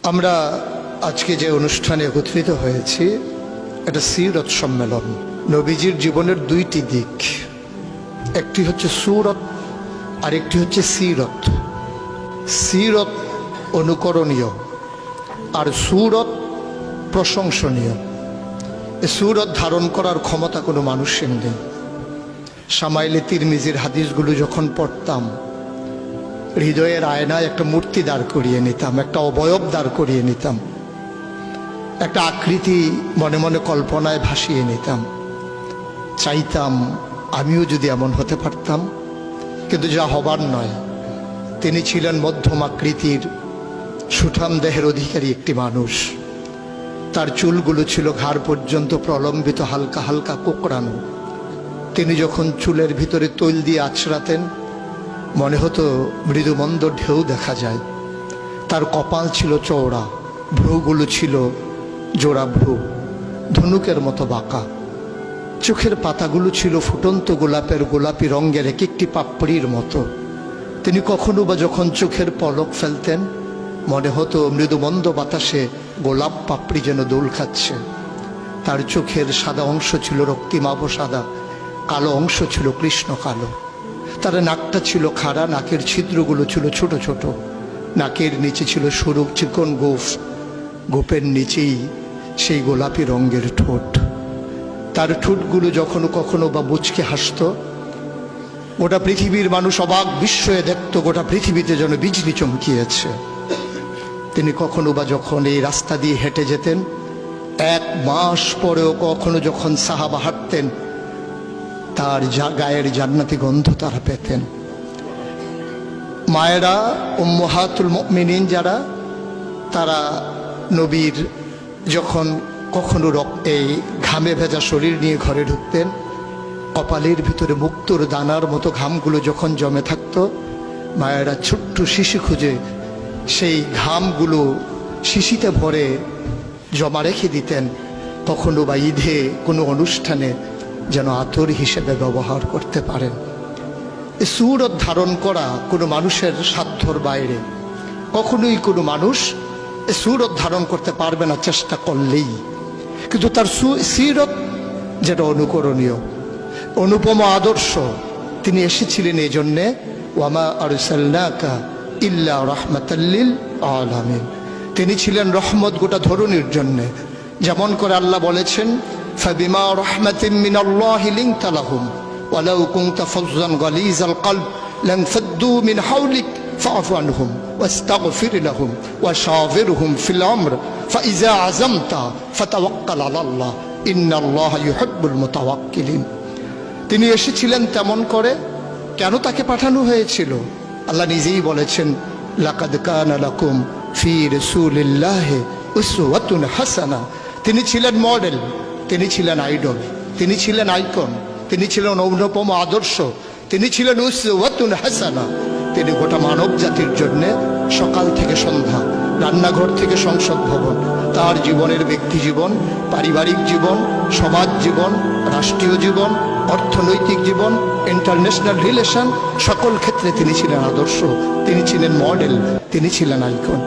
আমরা আজকে যে অনুষ্ঠানে একত্রিত হয়েছি এটা সিরত সম্মেলন। নবীজির জীবনের দুইটি দিক, একটি হচ্ছে সুরত আর একটি হচ্ছে সিরত। সিরত অনুকরণীয় আর সুরত প্রশংসনীয়। এই সুরত ধারণ করার ক্ষমতা কোনো মানুষের নেই। শামাইলে তিরমিজির হাদিসগুলো যখন পড়তাম, হৃদয়ের আয়নায় একটা মূর্তি দাঁড় করিয়ে নিতাম, একটা অবয়ব দাঁড় করিয়ে নিতাম, একটা আকৃতি মনে মনে কল্পনায় ভাসিয়ে নিতাম। চাইতাম আমিও যদি এমন হতে পারতাম, কিন্তু যা হবার নয়। তিনি ছিলেন মধ্যম আকৃতির সুঠাম দেহের অধিকারী একটি মানুষ। তার চুলগুলো ছিল ঘাড় পর্যন্ত প্রলম্বিত, হালকা হালকা কোঁকড়ানো। তিনি যখন চুলের ভিতরে তৈল দিয়ে আছড়াতেন, মনে হতো মৃদুমন্দ ঢেউ দেখা যায়। তার কপাল ছিল চওড়া, ভ্রুগুলো ছিল জোড়া ভ্রু, ধনুকের মতো বাঁকা। চোখের পাতাগুলো ছিল ফুটন্ত গোলাপের গোলাপি রঙের এক একটি পাপড়ির মতো। তিনি কখনো বা যখন চোখের পলক ফেলতেন, মনে হতো মৃদুমন্দ বাতাসে গোলাপ পাপড়ি যেন দোল খাচ্ছে। তার চোখের সাদা অংশ ছিল রক্তিমাভ সাদা, কালো অংশ ছিল কৃষ্ণ কালো। তার নাকটা ছিল খাড়া, নাকের ছিদ্রগুলো ছিল ছোট ছোট। নাকের নিচে ছিল সরু চিকন গোঁফ, গোঁফের নিচেই সেই গোলাপি রঙের ঠোঁট। তার ঠোঁটগুলো যখন কখনো বা মুচকে হাসত, গোটা পৃথিবীর মানুষ অবাক বিস্ময়ে দেখত গোটা পৃথিবীতে যেন বিজলি চমকিয়েছে। তিনি কখনো বা যখন এই রাস্তা দিয়ে হেঁটে যেতেন, 1 মাস পরেও কখনো যখন সাহাবা হাঁটতেন, তার গায়ের জান্নাতি গন্ধ তারা পেতেন। মায়েরা উম্মাহাতুল মুমিনিন যারা, তারা নবীর যখন কখনো এই ঘামে ভেজা শরীর নিয়ে ঘরে ঢুকতেন, কপালের ভিতরে মুক্তোর দানার মতো ঘামগুলো যখন জমে থাকতো, মায়েরা ছোট্ট শিশি খুঁজে সেই ঘামগুলো শিশিতে ভরে জমা রেখে দিতেন, কখনো বা ঈদে কোনো অনুষ্ঠানে যেন আতর হিসেবে ব্যবহার করতে পারেন। এই সুরত ধারণ করা কোনো মানুষের সাধ্যর বাইরে। কখনোই কোনো মানুষ এই সুরত ধারণ করতে পারবে না চেষ্টা করলেই। কিন্তু তার সিরত যেটা অনুকরণীয়, অনুপম আদর্শ। তিনি এসেছিলেন এই জন্যে, ওয়ামা আরসালনাকা ইল্লা রাহমাতাল লিল আলামিন। তিনি ছিলেন রহমত গোটা ধরনীর জন্যে। যেমন করে আল্লাহ বলেছেন, ফাবিমা রাহমাতিন মিনাল্লাহি লিনতা লাহুম ওয়ালাউ কুনতা ফাজ্জান গালিজাল কলব লানফাদ্দু মিন হাওলিক ফাআফু আনহুম ওয়াস্তাগফির লাহুম ওয়াশাওিরহুম ফিল আমর ফাইযা আযামতা ফাতাওয়াক্কাল আলাল্লাহ ইন্নাল্লাহা ইউহিব্বুল মুতাওয়াক্কিলিন। তিনি এসেছিলেন তেমন করে। কেন তাকে পাঠানো হয়েছিল? আল্লাহ নিজেই বলেছেন, লাকাদ কানা লাকুম ফি রাসূলিল্লাহি উসওয়াতুন হাসানা। তিনি ছিলেন মডেল, তিনি ছিলেন আইডল, তিনি ছিলেন আইকন, তিনি ছিলেন অনুপম আদর্শ, তিনি ছিলেন উসওয়াতুন হাসানা। তিনি গোটা মানব জাতির জন্য সকাল থেকে সন্ধ্যা, রান্নাঘর থেকে সংসদ ভবন, তার জীবনের ব্যক্তি জীবন, পারিবারিক জীবন, সমাজ জীবন, রাষ্ট্রীয় জীবন, অর্থনৈতিক জীবন, ইন্টারন্যাশনাল রিলেশন, সকল ক্ষেত্রে তিনি ছিলেন আদর্শ, তিনি ছিলেন মডেল, তিনি ছিলেন আইকন।